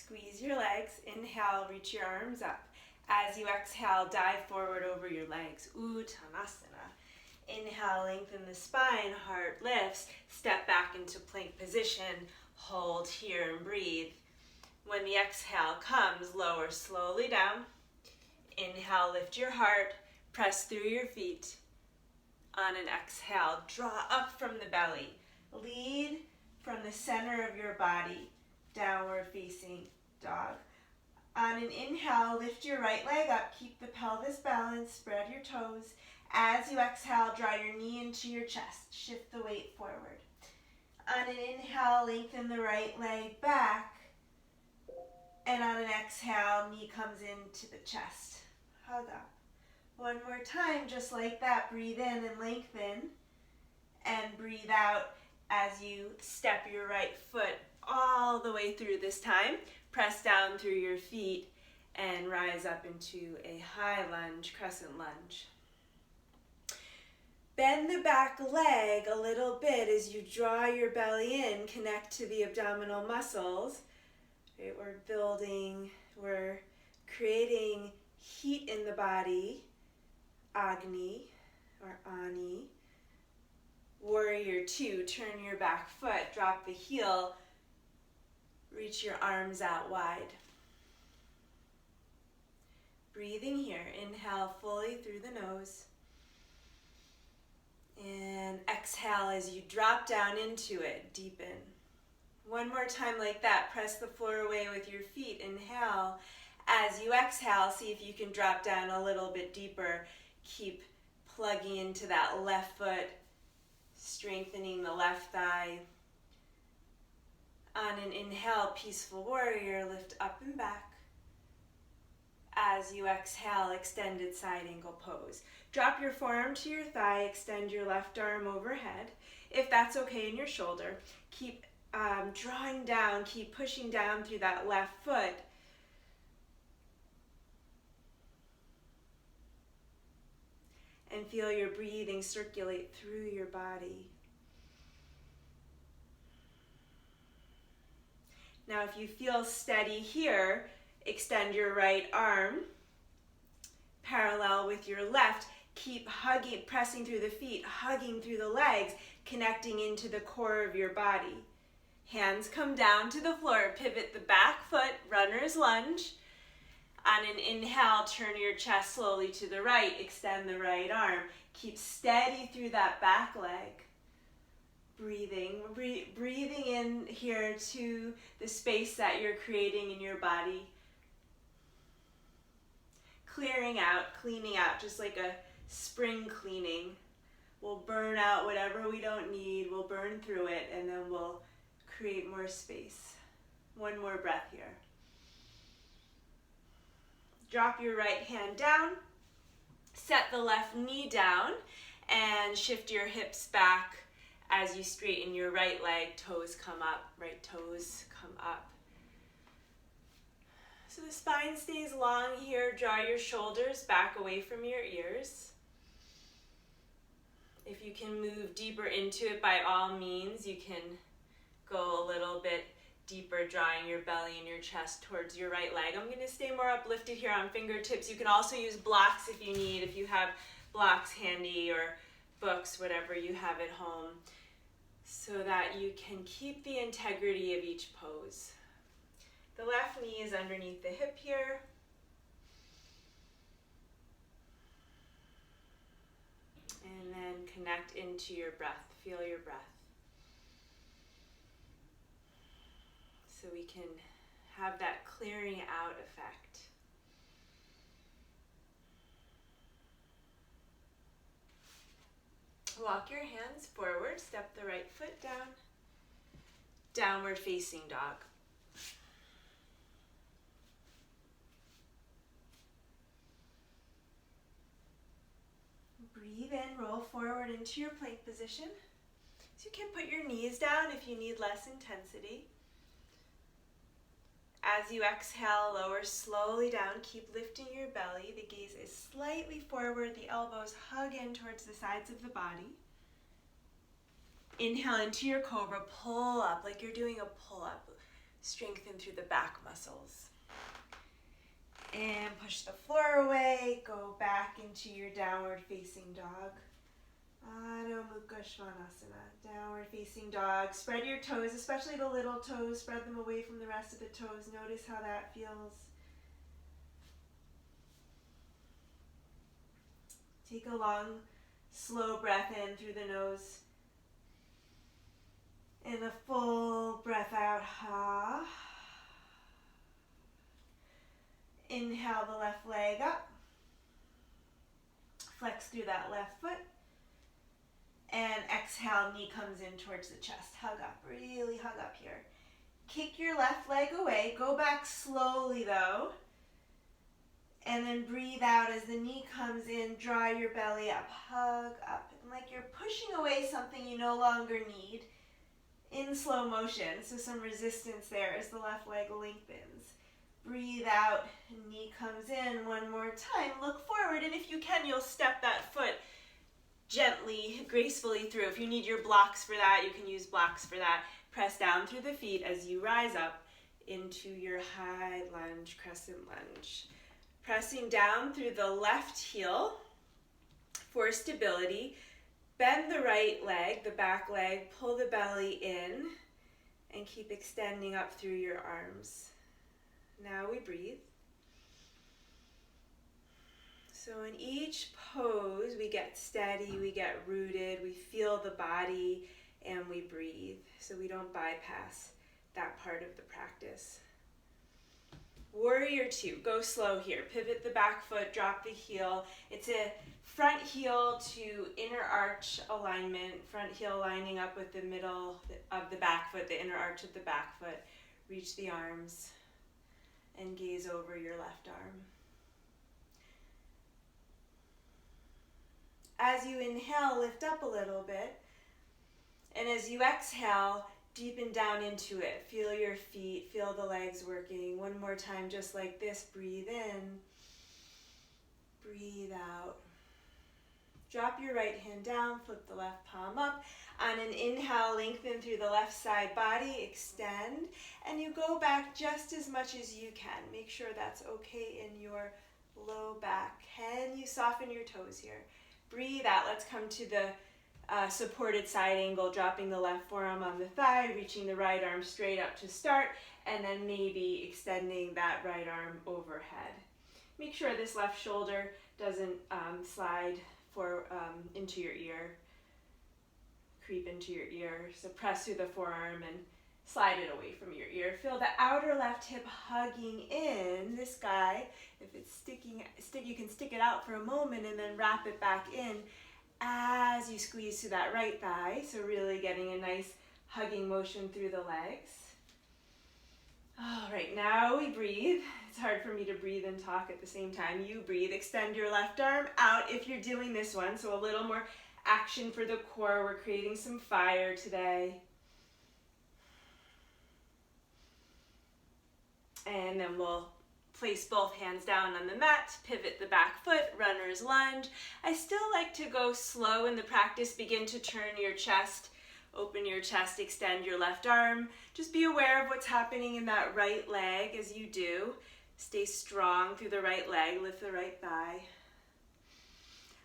Squeeze your legs. Inhale, reach your arms up. As you exhale, dive forward over your legs. Uttanasana. Inhale, lengthen the spine, heart lifts. Step back into plank position. Hold here and breathe. When the exhale comes, lower slowly down. Inhale, lift your heart. Press through your feet. On an exhale, draw up from the belly. Lead from the center of your body. Downward facing dog. On an inhale, lift your right leg up. Keep the pelvis balanced. Spread your toes. As you exhale, draw your knee into your chest. Shift the weight forward. On an inhale, lengthen the right leg back. And on an exhale, knee comes into the chest. Hug up. One more time, just like that. Breathe in and lengthen. And breathe out as you step your right foot all the way through this time. Press down through your feet and rise up into a high lunge, crescent lunge. Bend the back leg a little bit as you draw your belly in, connect to the abdominal muscles. Right, we're creating heat in the body, Agni or Ani. Warrior 2, turn your back foot, drop the heel, reach your arms out wide. Breathing here, inhale fully through the nose. And exhale as you drop down into it, deepen. One more time like that, press the floor away with your feet, inhale. As you exhale, see if you can drop down a little bit deeper. Keep plugging into that left foot, strengthening the left thigh. On an inhale, peaceful warrior, lift up and back. As you exhale, extended side angle pose. Drop your forearm to your thigh, extend your left arm overhead. If that's okay in your shoulder, keep drawing down, keep pushing down through that left foot. And feel your breathing circulate through your body. Now if you feel steady here, extend your right arm parallel with your left. Keep hugging, pressing through the feet, hugging through the legs, connecting into the core of your body. Hands come down to the floor. Pivot the back foot, runner's lunge. On an inhale, turn your chest slowly to the right. Extend the right arm. Keep steady through that back leg. Breathing in here to the space that you're creating in your body. Clearing out, cleaning out, just like a spring cleaning. We'll burn out whatever we don't need. We'll burn through it, and then we'll create more space. One more breath here. Drop your right hand down. Set the left knee down and shift your hips back as you straighten your right leg. Toes come up, right toes come up. So the spine stays long here. Draw your shoulders back away from your ears. If you can move deeper into it, by all means, you can go a little bit deeper, drawing your belly and your chest towards your right leg. I'm going to stay more uplifted here on fingertips. You can also use blocks if you need, if you have blocks handy or books, whatever you have at home, so that you can keep the integrity of each pose. The left knee is underneath the hip here. And then connect into your breath. Feel your breath. So we can have that clearing out effect. Walk your hands forward, step the right foot down. Downward facing dog. Breathe in, roll forward into your plank position. So you can put your knees down if you need less intensity. As you exhale, lower slowly down. Keep lifting your belly. The gaze is slightly forward. The elbows hug in towards the sides of the body. Inhale into your cobra. Pull up like you're doing a pull-up. Strengthen through the back muscles. And push the floor away. Go back into your downward facing dog. Adho Mukha Svanasana. Downward facing dog. Spread your toes, especially the little toes. Spread them away from the rest of the toes. Notice how that feels. Take a long, slow breath in through the nose. And a full breath out. Ha. Inhale the left leg up. Flex through that left foot. And exhale, knee comes in towards the chest. Hug up, really hug up here. Kick your left leg away. Go back slowly though. And then breathe out as the knee comes in. Draw your belly up, hug up. And like you're pushing away something you no longer need in slow motion. So some resistance there as the left leg lengthens. Breathe out, knee comes in. One more time, look forward. And if you can, you'll step that foot gently, gracefully through. If you need your blocks for that, you can use blocks for that. Press down through the feet as you rise up into your high lunge, crescent lunge. Pressing down through the left heel for stability. Bend the right leg, the back leg, pull the belly in, and keep extending up through your arms. Now we breathe. So in each pose, we get steady, we get rooted, we feel the body, and we breathe. So we don't bypass that part of the practice. Warrior two, go slow here. Pivot the back foot, drop the heel. It's a front heel to inner arch alignment. Front heel lining up with the middle of the back foot, the inner arch of the back foot. Reach the arms and gaze over your left arm. As you inhale, lift up a little bit. And as you exhale, deepen down into it. Feel your feet, feel the legs working. One more time, just like this. Breathe in, breathe out. Drop your right hand down, flip the left palm up. On an inhale, lengthen through the left side body, extend, and you go back just as much as you can. Make sure that's okay in your low back. Can you soften your toes here? Breathe out. Let's come to the supported side angle, dropping the left forearm on the thigh, reaching the right arm straight up to start, and then maybe extending that right arm overhead. Make sure this left shoulder doesn't slide into your ear, creep into your ear. So press through the forearm and slide it away from your ear. Feel the outer left hip hugging in. This guy, if it's sticking, you can stick it out for a moment and then wrap it back in as you squeeze to that right thigh. So really getting a nice hugging motion through the legs. All right, now we breathe. It's hard for me to breathe and talk at the same time. You breathe, extend your left arm out if you're doing this one. So a little more action for the core. We're creating some fire today. And then we'll place both hands down on the mat, pivot the back foot, runner's lunge. I still like to go slow in the practice. Begin to turn your chest. Open your chest, extend your left arm. Just be aware of what's happening in that right leg as you do. Stay strong through the right leg, lift the right thigh.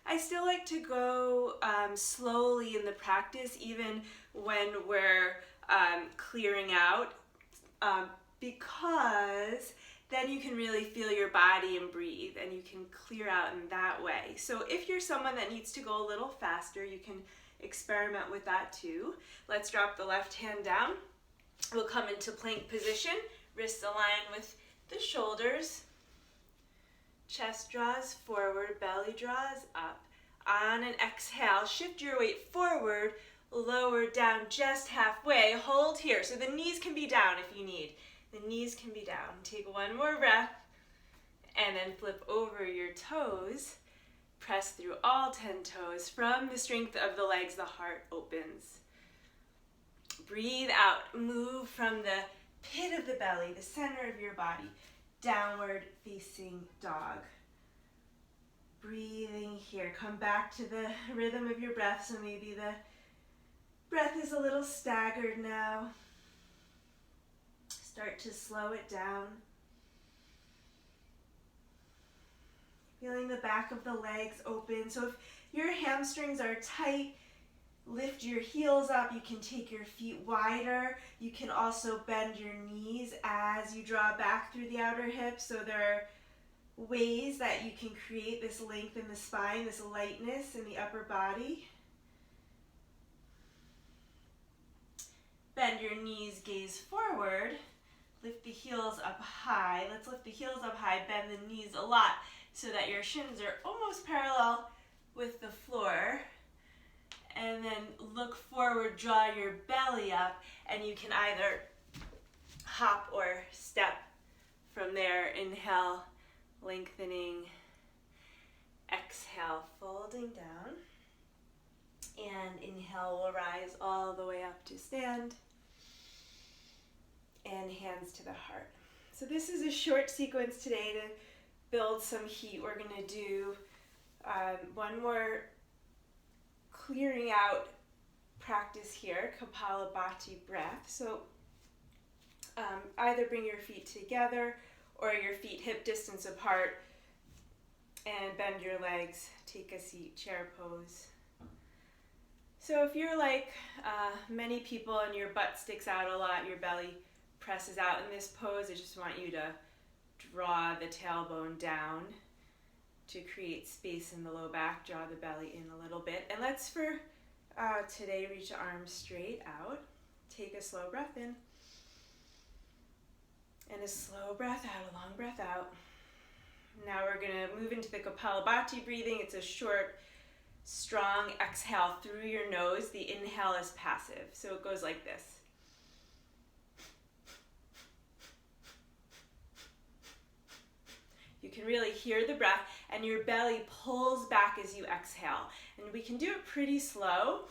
I still like to go slowly in the practice, even when we're clearing out, because then you can really feel your body and breathe, and you can clear out in that way. So if you're someone that needs to go a little faster, you can experiment with that too. Let's drop the left hand down. We'll come into plank position. Wrists align with the shoulders. Chest draws forward, belly draws up. On an exhale, shift your weight forward, lower down just halfway. Hold here. So the knees can be down if you need. The knees can be down. Take one more breath and then flip over your toes. Press through all 10 toes. From the strength of the legs, the heart opens. Breathe out. Move from the pit of the belly, the center of your body, downward facing dog. Breathing here. Come back to the rhythm of your breath. So maybe the breath is a little staggered now. Start to slow it down. Feeling the back of the legs open. So if your hamstrings are tight, lift your heels up. You can take your feet wider. You can also bend your knees as you draw back through the outer hips. So there are ways that you can create this length in the spine, this lightness in the upper body. Bend your knees, gaze forward. Lift the heels up high. Let's lift the heels up high, bend the knees a lot so that your shins are almost parallel with the floor. And then look forward, draw your belly up, and you can either hop or step from there. Inhale, lengthening. Exhale, folding down. And inhale, we'll rise all the way up to stand. And hands to the heart. So this is a short sequence today to build some heat. We're going to do one more clearing out practice here, Kapalabhati breath. So either bring your feet together or your feet hip distance apart and bend your legs. Take a seat, chair pose. So if you're like many people and your butt sticks out a lot, your belly presses out in this pose, I just want you to draw the tailbone down to create space in the low back. Draw the belly in a little bit. And let's for today reach the arms straight out. Take a slow breath in. And a slow breath out, a long breath out. Now we're going to move into the Kapalabhati breathing. It's a short, strong exhale through your nose. The inhale is passive. So it goes like this. You can really hear the breath, and your belly pulls back as you exhale. And we can do it pretty slow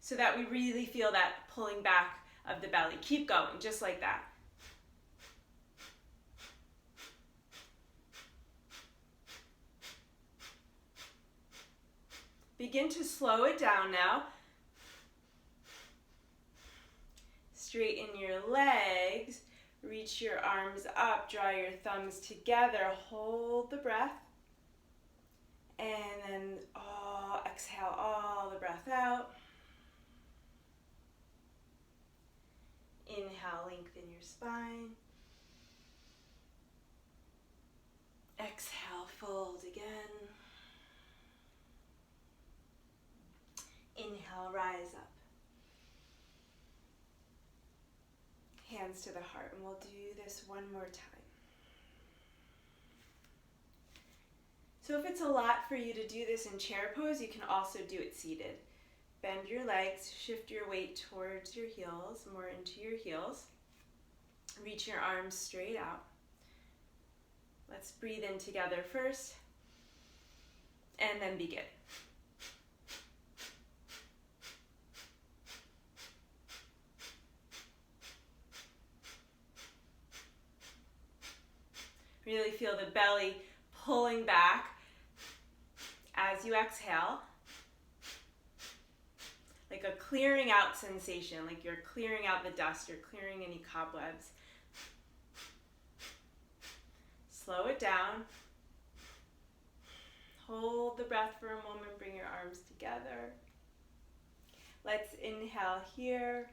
so that we really feel that pulling back of the belly. Keep going, just like that. Begin to slow it down now. Straighten your legs. Reach your arms up, draw your thumbs together, hold the breath, and then exhale all the breath out. Inhale, lengthen your spine. Exhale, fold again. Inhale, rise up. Hands to the heart, and we'll do this one more time. So if it's a lot for you to do this in chair pose, you can also do it seated. Bend your legs, shift your weight towards your heels, more into your heels. Reach your arms straight out. Let's breathe in together first, and then begin. Really feel the belly pulling back as you exhale, like a clearing out sensation, like you're clearing out the dust, you're clearing any cobwebs. Slow it down. Hold the breath for a moment, bring your arms together. Let's inhale here.